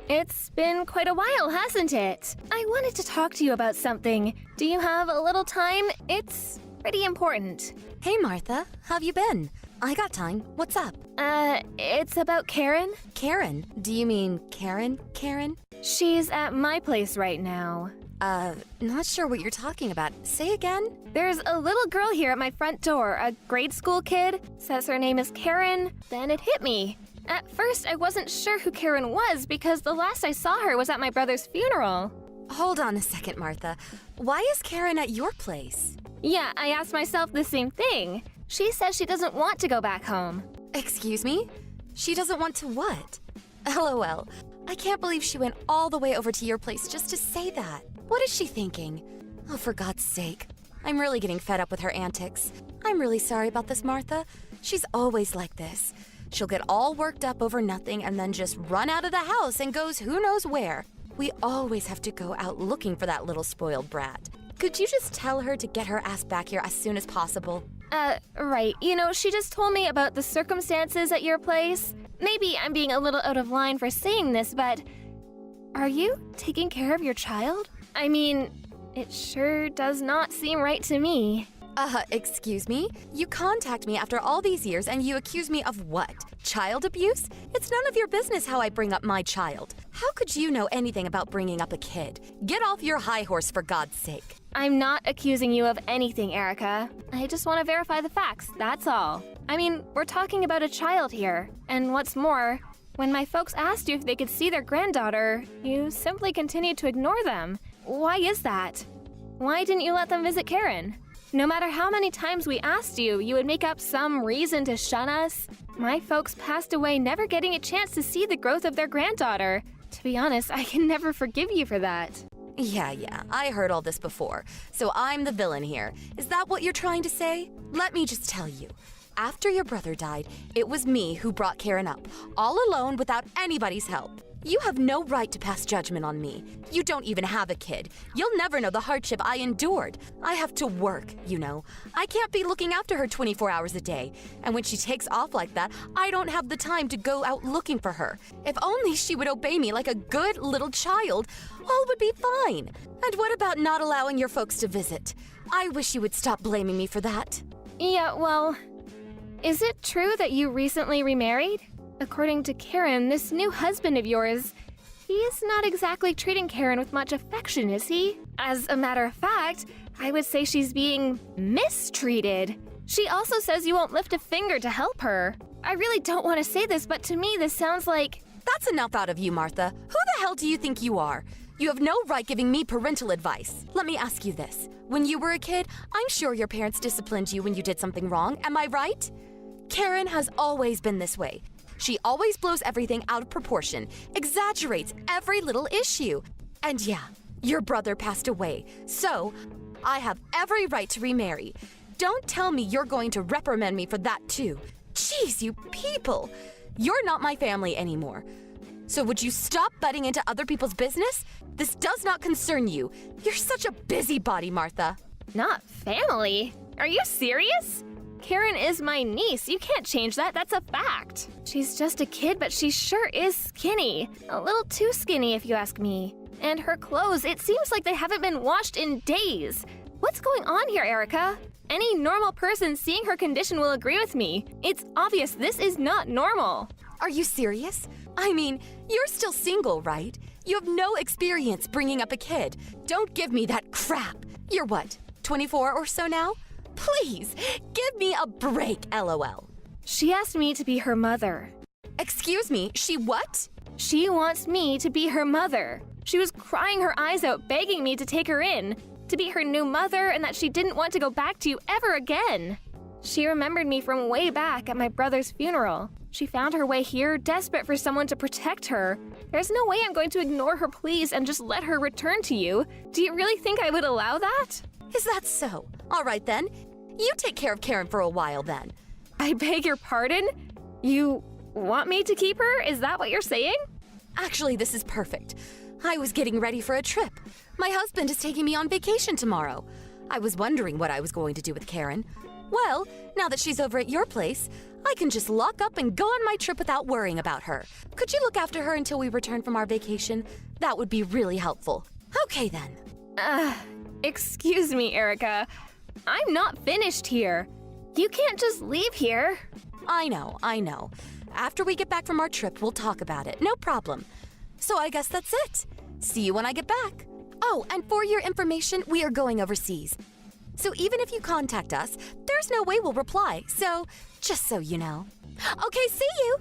It's been quite a while, hasn't it? I wanted to talk to you about something. Do you have a little time? It's pretty important. Hey, Martha. How've you been? I got time. What's up? It's about Karen. Karen? Do you mean Karen? Karen? She's at my place right now. Not sure what you're talking about. Say again? There's a little girl here at my front door, a grade school kid. Says her name is Karen. Then it hit me. At first, I wasn't sure who Karen was because the last I saw her was at my brother's funeral. Hold on a second, Martha. Why is Karen at your place? Yeah, I asked myself the same thing. She says she doesn't want to go back home. Excuse me? She doesn't want to what? LOL. I can't believe she went all the way over to your place just to say that. What is she thinking? Oh, for God's sake. I'm really getting fed up with her antics. I'm really sorry about this, Martha. She's always like this. She'll get all worked up over nothing and then just run out of the house and goes who knows where. We always have to go out looking for that little spoiled brat. Could you just tell her to get her ass back here as soon as possible? Right. You know, she just told me about the circumstances at your place. Maybe I'm being a little out of line for saying this, but are you taking care of your child? I mean, it sure does not seem right to me. Excuse me? You contact me after all these years and you accuse me of what? Child abuse? It's none of your business how I bring up my child. How could you know anything about bringing up a kid? Get off your high horse for God's sake. I'm not accusing you of anything, Erica. I just want to verify the facts, that's all. I mean, we're talking about a child here. And what's more, when my folks asked you if they could see their granddaughter, you simply continued to ignore them. Why is that? Why didn't you let them visit Karen? No matter how many times we asked you, you would make up some reason to shun us. My folks passed away never getting a chance to see the growth of their granddaughter. To be honest, I can never forgive you for that. Yeah, I heard all this before. So I'm the villain here. Is that what you're trying to say? Let me just tell you. After your brother died, it was me who brought Karen up, all alone without anybody's help. You have no right to pass judgment on me. You don't even have a kid. You'll never know the hardship I endured. I have to work, you know. I can't be looking after her 24 hours a day. And when she takes off like that, I don't have the time to go out looking for her. If only she would obey me like a good little child, all would be fine. And what about not allowing your folks to visit? I wish you would stop blaming me for that. Yeah, well, is it true that you recently remarried? According to Karen, this new husband of yours, he's not exactly treating Karen with much affection, is he? As a matter of fact, I would say she's being mistreated. She also says you won't lift a finger to help her. I really don't want to say this, but to me this sounds like... That's enough out of you, Martha. Who the hell do you think you are? You have no right giving me parental advice. Let me ask you this. When you were a kid, I'm sure your parents disciplined you when you did something wrong, am I right? Karen has always been this way. She always blows everything out of proportion, exaggerates every little issue. And yeah, your brother passed away, so I have every right to remarry. Don't tell me you're going to reprimand me for that too. Jeez, you people! You're not my family anymore. So would you stop butting into other people's business? This does not concern you. You're such a busybody, Martha. Not family? Are you serious? Karen is my niece. You can't change that. That's a fact. She's just a kid, but she sure is skinny. A little too skinny, if you ask me. And her clothes, it seems like they haven't been washed in days. What's going on here, Erica? Any normal person seeing her condition will agree with me. It's obvious this is not normal. Are you serious? I mean, you're still single, right? You have no experience bringing up a kid. Don't give me that crap. You're what, 24 or so now? Please, give me a break, LOL. She asked me to be her mother. Excuse me, she what? She wants me to be her mother. She was crying her eyes out, begging me to take her in, to be her new mother, and that she didn't want to go back to you ever again. She remembered me from way back at my brother's funeral. She found her way here, desperate for someone to protect her. There's no way I'm going to ignore her pleas and just let her return to you. Do you really think I would allow that? Is that so? All right then. You take care of Karen for a while then. I beg your pardon? You want me to keep her? Is that what you're saying? Actually, this is perfect. I was getting ready for a trip. My husband is taking me on vacation tomorrow. I was wondering what I was going to do with Karen. Well, now that she's over at your place, I can just lock up and go on my trip without worrying about her. Could you look after her until we return from our vacation? That would be really helpful. Okay then. Excuse me, Erica. I'm not finished here. You can't just leave here. I know. After we get back from our trip, we'll talk about it. No problem. So I guess that's it. See you when I get back. Oh, and for your information, we are going overseas. So even if you contact us, there's no way we'll reply. So, just so you know. Okay, see you!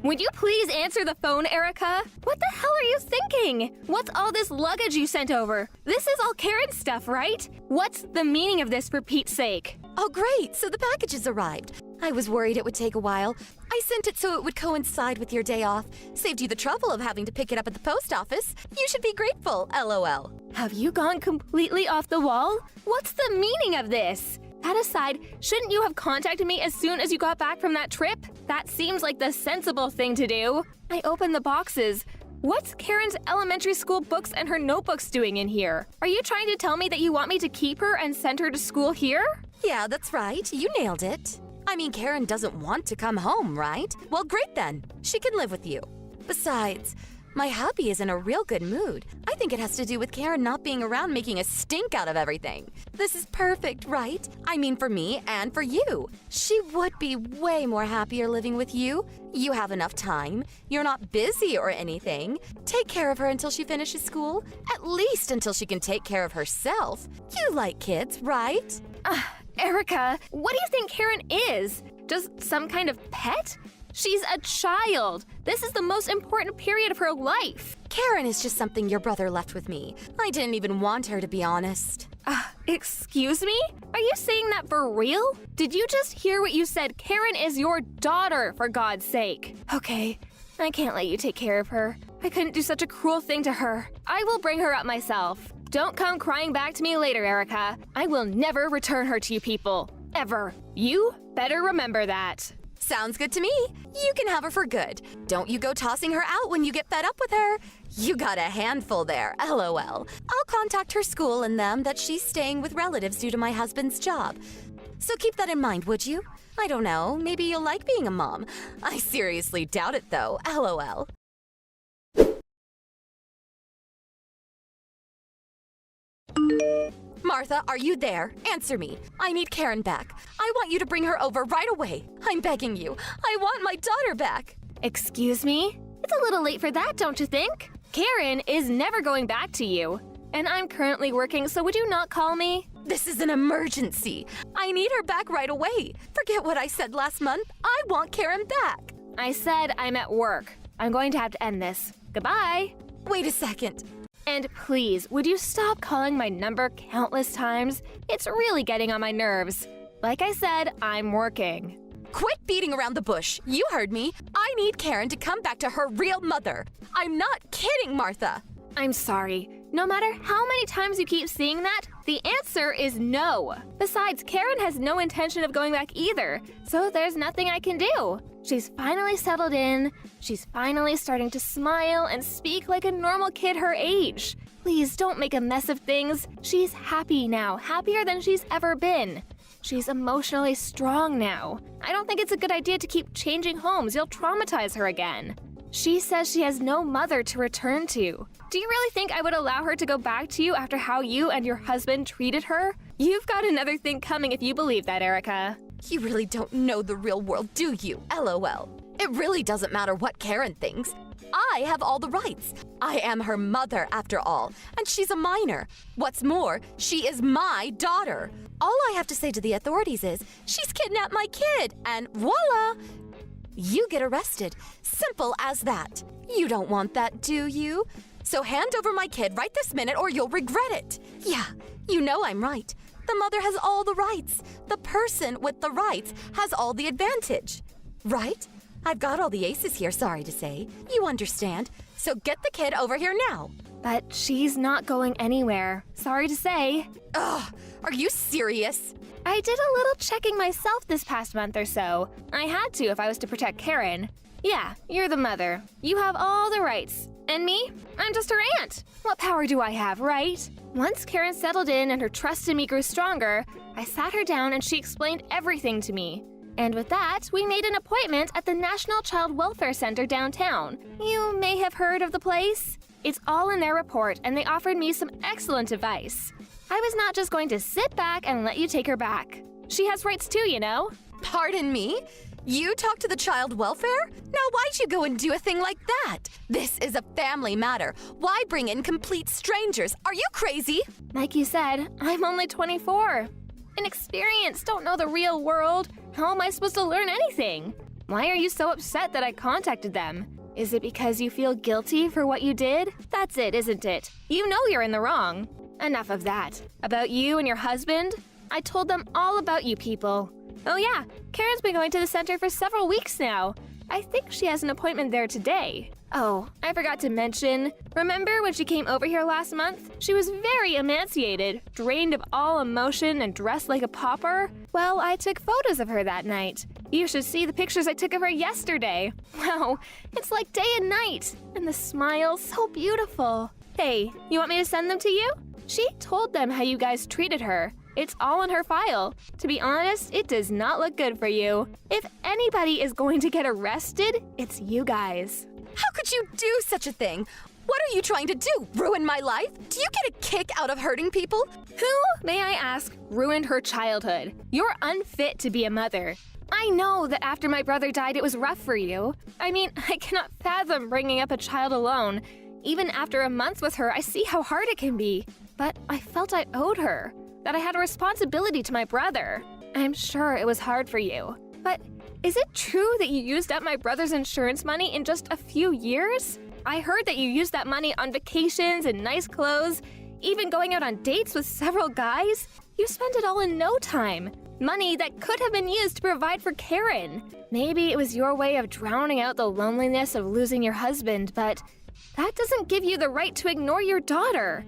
Would you please answer the phone, Erica? What the hell are you thinking? What's all this luggage you sent over? This is all Karen's stuff, right? What's the meaning of this, for Pete's sake? Oh, great! So the packages arrived. I was worried it would take a while. I sent it so it would coincide with your day off. Saved you the trouble of having to pick it up at the post office. You should be grateful, LOL. Have you gone completely off the wall? What's the meaning of this? That aside, shouldn't you have contacted me as soon as you got back from that trip? That seems like the sensible thing to do. I opened the boxes. What's Karen's elementary school books and her notebooks doing in here? Are you trying to tell me that you want me to keep her and send her to school here? Yeah, that's right. You nailed it. I mean, Karen doesn't want to come home, right? Well, great then. She can live with you. Besides, my hubby is in a real good mood. I think it has to do with Karen not being around making a stink out of everything. This is perfect, right? I mean, for me and for you. She would be way more happier living with you. You have enough time. You're not busy or anything. Take care of her until she finishes school. At least until she can take care of herself. You like kids, right? Erica, what do you think Karen is? Just some kind of pet? She's a child. This is the most important period of her life. Karen is just something your brother left with me. I didn't even want her, to be honest. Excuse me? Are you saying that for real? Did you just hear what you said? Karen is your daughter, for God's sake. Okay, I can't let you take care of her. I couldn't do such a cruel thing to her. I will bring her up myself. Don't come crying back to me later, Erica. I will never return her to you people. Ever. You better remember that. Sounds good to me. You can have her for good. Don't you go tossing her out when you get fed up with her. You got a handful there, LOL. I'll contact her school and them that she's staying with relatives due to my husband's job. So keep that in mind, would you? I don't know, maybe you'll like being a mom. I seriously doubt it though, LOL. Martha, are you there? Answer me. I need Karen back. I want you to bring her over right away. I'm begging you. I want my daughter back. Excuse me? It's a little late for that, don't you think? Karen is never going back to you. And I'm currently working, so would you not call me? This is an emergency. I need her back right away. Forget what I said last month. I want Karen back. I said I'm at work. I'm going to have to end this. Goodbye. Wait a second. And please, would you stop calling my number countless times? It's really getting on my nerves. Like I said, I'm working. Quit beating around the bush. You heard me. I need Karen to come back to her real mother. I'm not kidding, Martha. I'm sorry. No matter how many times you keep saying that, the answer is no. Besides, Karen has no intention of going back either, so there's nothing I can do. She's finally settled in. She's finally starting to smile and speak like a normal kid her age. Please don't make a mess of things. She's happy now, happier than she's ever been. She's emotionally strong now. I don't think it's a good idea to keep changing homes. You'll traumatize her again. She says she has no mother to return to. Do you really think I would allow her to go back to you after how you and your husband treated her? You've got another thing coming if you believe that, Erica. You really don't know the real world, do you? LOL. It really doesn't matter what Karen thinks. I have all the rights. I am her mother, after all, and she's a minor. What's more, she is my daughter. All I have to say to the authorities is, she's kidnapped my kid, and voila! You get arrested. Simple as that. You don't want that, do you? So hand over my kid right this minute or you'll regret it. Yeah, you know I'm right. The mother has all the rights. The person with the rights has all the advantage. Right? I've got all the aces here, sorry to say. You understand. So get the kid over here now. But she's not going anywhere. Sorry to say. Ugh, are you serious? I did a little checking myself this past month or so. I had to if I was to protect Karen. Yeah, you're the mother. You have all the rights. And me? I'm just her aunt. What power do I have, right? Once Karen settled in and her trust in me grew stronger, I sat her down and she explained everything to me. And with that, we made an appointment at the National Child Welfare Center downtown. You may have heard of the place. It's all in their report, and they offered me some excellent advice. I was not just going to sit back and let you take her back. She has rights too, you know. Pardon me? You talk to the child welfare? Now why'd you go and do a thing like that? This is a family matter. Why bring in complete strangers? Are you crazy? Like you said, I'm only 24. Inexperienced, don't know the real world. How am I supposed to learn anything? Why are you so upset that I contacted them? Is it because you feel guilty for what you did? That's it, isn't it? You know you're in the wrong. Enough of that. About you and your husband? I told them all about you people. Oh yeah, Karen's been going to the center for several weeks now. I think she has an appointment there today. Oh, I forgot to mention, remember when she came over here last month? She was very emaciated, drained of all emotion and dressed like a pauper. Well, I took photos of her that night. You should see the pictures I took of her yesterday. Wow, it's like day and night, and the smile so beautiful. Hey, you want me to send them to you? She told them how you guys treated her. It's all in her file. To be honest, it does not look good for you. If anybody is going to get arrested, it's you guys. How could you do such a thing? What are you trying to do? Ruin my life? Do you get a kick out of hurting people? Who, may I ask, ruined her childhood? You're unfit to be a mother. I know that after my brother died, it was rough for you. I mean, I cannot fathom bringing up a child alone. Even after a month with her, I see how hard it can be. But I felt I owed her, that I had a responsibility to my brother. I'm sure it was hard for you. But is it true that you used up my brother's insurance money in just a few years? I heard that you used that money on vacations and nice clothes, even going out on dates with several guys. You spent it all in no time. Money that could have been used to provide for Karen. Maybe it was your way of drowning out the loneliness of losing your husband, but that doesn't give you the right to ignore your daughter.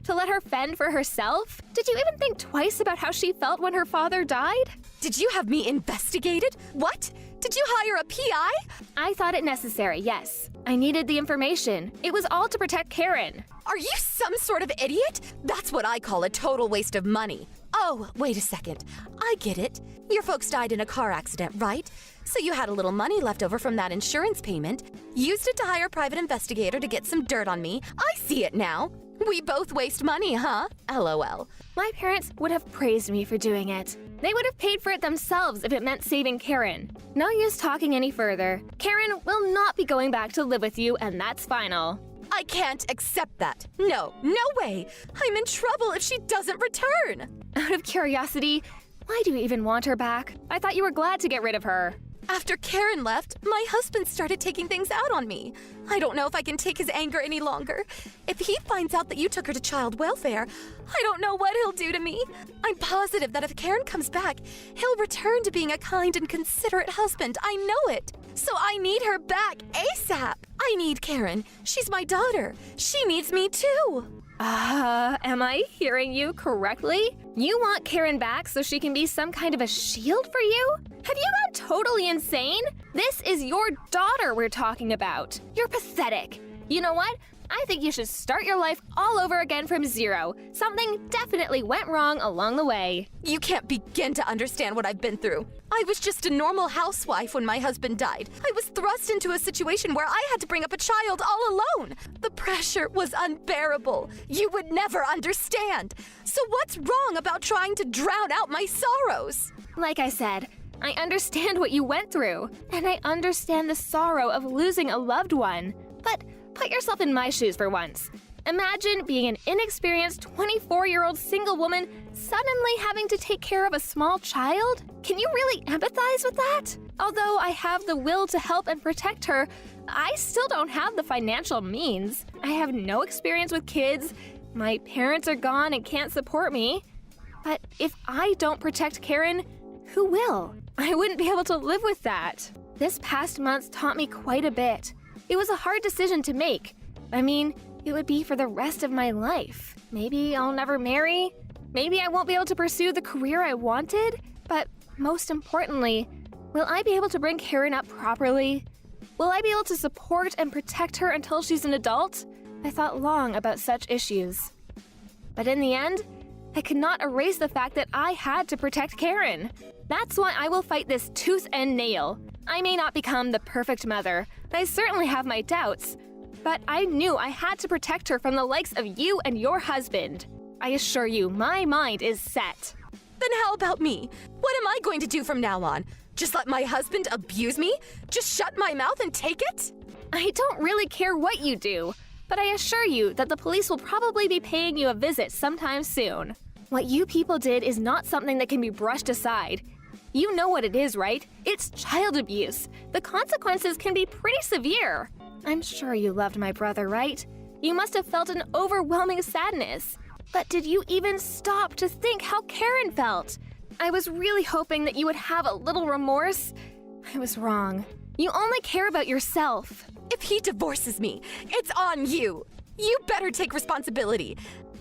To let her fend for herself? Did you even think twice about how she felt when her father died? Did you have me investigated? What? Did you hire a PI? I thought it necessary, yes. I needed the information. It was all to protect Karen. Are you some sort of idiot? That's what I call a total waste of money. Oh, wait a second. I get it. Your folks died in a car accident, right? So you had a little money left over from that insurance payment, used it to hire a private investigator to get some dirt on me. I see it now. We both waste money, huh? LOL. My parents would have praised me for doing it. They would have paid for it themselves if it meant saving Karen. No use talking any further. Karen will not be going back to live with you, and that's final. I can't accept that. No way. I'm in trouble if she doesn't return. Out of curiosity, why do you even want her back? I thought you were glad to get rid of her. After Karen left, my husband started taking things out on me. I don't know if I can take his anger any longer. If he finds out that you took her to child welfare, I don't know what he'll do to me. I'm positive that if Karen comes back, he'll return to being a kind and considerate husband. I know it. So I need her back ASAP. I need Karen. She's my daughter. She needs me too. Am I hearing you correctly? You want Karen back so she can be some kind of a shield for you? Have you gone totally insane? This is your daughter we're talking about. You're pathetic. You know what? I think you should start your life all over again from zero. Something definitely went wrong along the way. You can't begin to understand what I've been through. I was just a normal housewife when my husband died. I was thrust into a situation where I had to bring up a child all alone. The pressure was unbearable. You would never understand. So what's wrong about trying to drown out my sorrows? Like I said, I understand what you went through, and I understand the sorrow of losing a loved one. But put yourself in my shoes for once. Imagine being an inexperienced 24-year-old single woman suddenly having to take care of a small child? Can you really empathize with that? Although I have the will to help and protect her, I still don't have the financial means. I have no experience with kids. My parents are gone and can't support me. But if I don't protect Karen, who will? I wouldn't be able to live with that. This past month taught me quite a bit. It was a hard decision to make. I mean, it would be for the rest of my life. Maybe I'll never marry. Maybe I won't be able to pursue the career I wanted. But most importantly, will I be able to bring Karen up properly? Will I be able to support and protect her until she's an adult? I thought long about such issues. But in the end, I could not erase the fact that I had to protect Karen. That's why I will fight this tooth and nail. I may not become the perfect mother, and I certainly have my doubts, but I knew I had to protect her from the likes of you and your husband. I assure you, my mind is set. Then how about me? What am I going to do from now on? Just let my husband abuse me? Just shut my mouth and take it? I don't really care what you do, but I assure you that the police will probably be paying you a visit sometime soon. What you people did is not something that can be brushed aside. You know what it is, right? It's child abuse. The consequences can be pretty severe. I'm sure you loved my brother, right? You must have felt an overwhelming sadness. But did you even stop to think how Karen felt? I was really hoping that you would have a little remorse. I was wrong. You only care about yourself. If he divorces me, it's on you. You better take responsibility.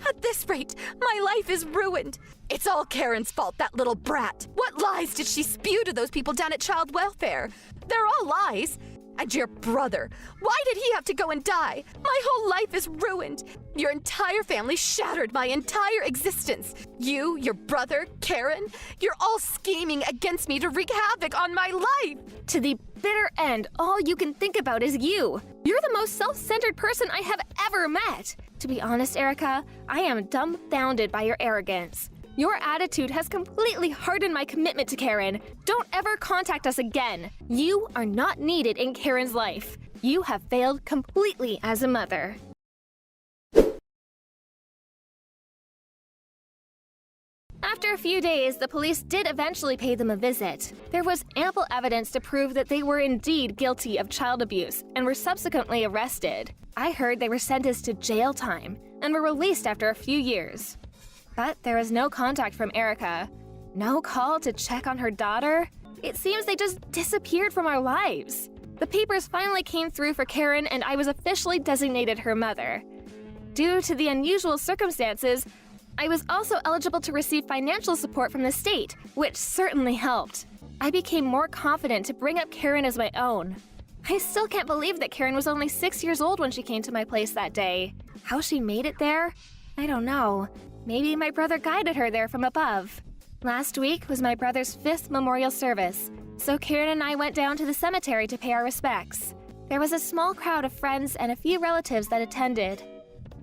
At this rate, my life is ruined. It's all Karen's fault, that little brat. What lies did she spew to those people down at child welfare? They're all lies. And your brother, why did he have to go and die? My whole life is ruined. Your entire family shattered my entire existence. You, your brother, Karen, you're all scheming against me to wreak havoc on my life. To the bitter end, all you can think about is you. You're the most self-centered person I have ever met. To be honest, Erica, I am dumbfounded by your arrogance. Your attitude has completely hardened my commitment to Karen. Don't ever contact us again. You are not needed in Karen's life. You have failed completely as a mother. After a few days, the police did eventually pay them a visit. There was ample evidence to prove that they were indeed guilty of child abuse and were subsequently arrested. I heard they were sentenced to jail time and were released after a few years. But there was no contact from Erica. No call to check on her daughter. It seems they just disappeared from our lives. The papers finally came through for Karen and I was officially designated her mother. Due to the unusual circumstances, I was also eligible to receive financial support from the state, which certainly helped. I became more confident to bring up Karen as my own. I still can't believe that Karen was only 6 years old when she came to my place that day. How she made it there? I don't know. Maybe my brother guided her there from above. Last week was my brother's 5th memorial service, so Karen and I went down to the cemetery to pay our respects. There was a small crowd of friends and a few relatives that attended.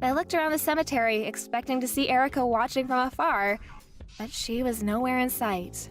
I looked around the cemetery expecting to see Erica watching from afar, but she was nowhere in sight.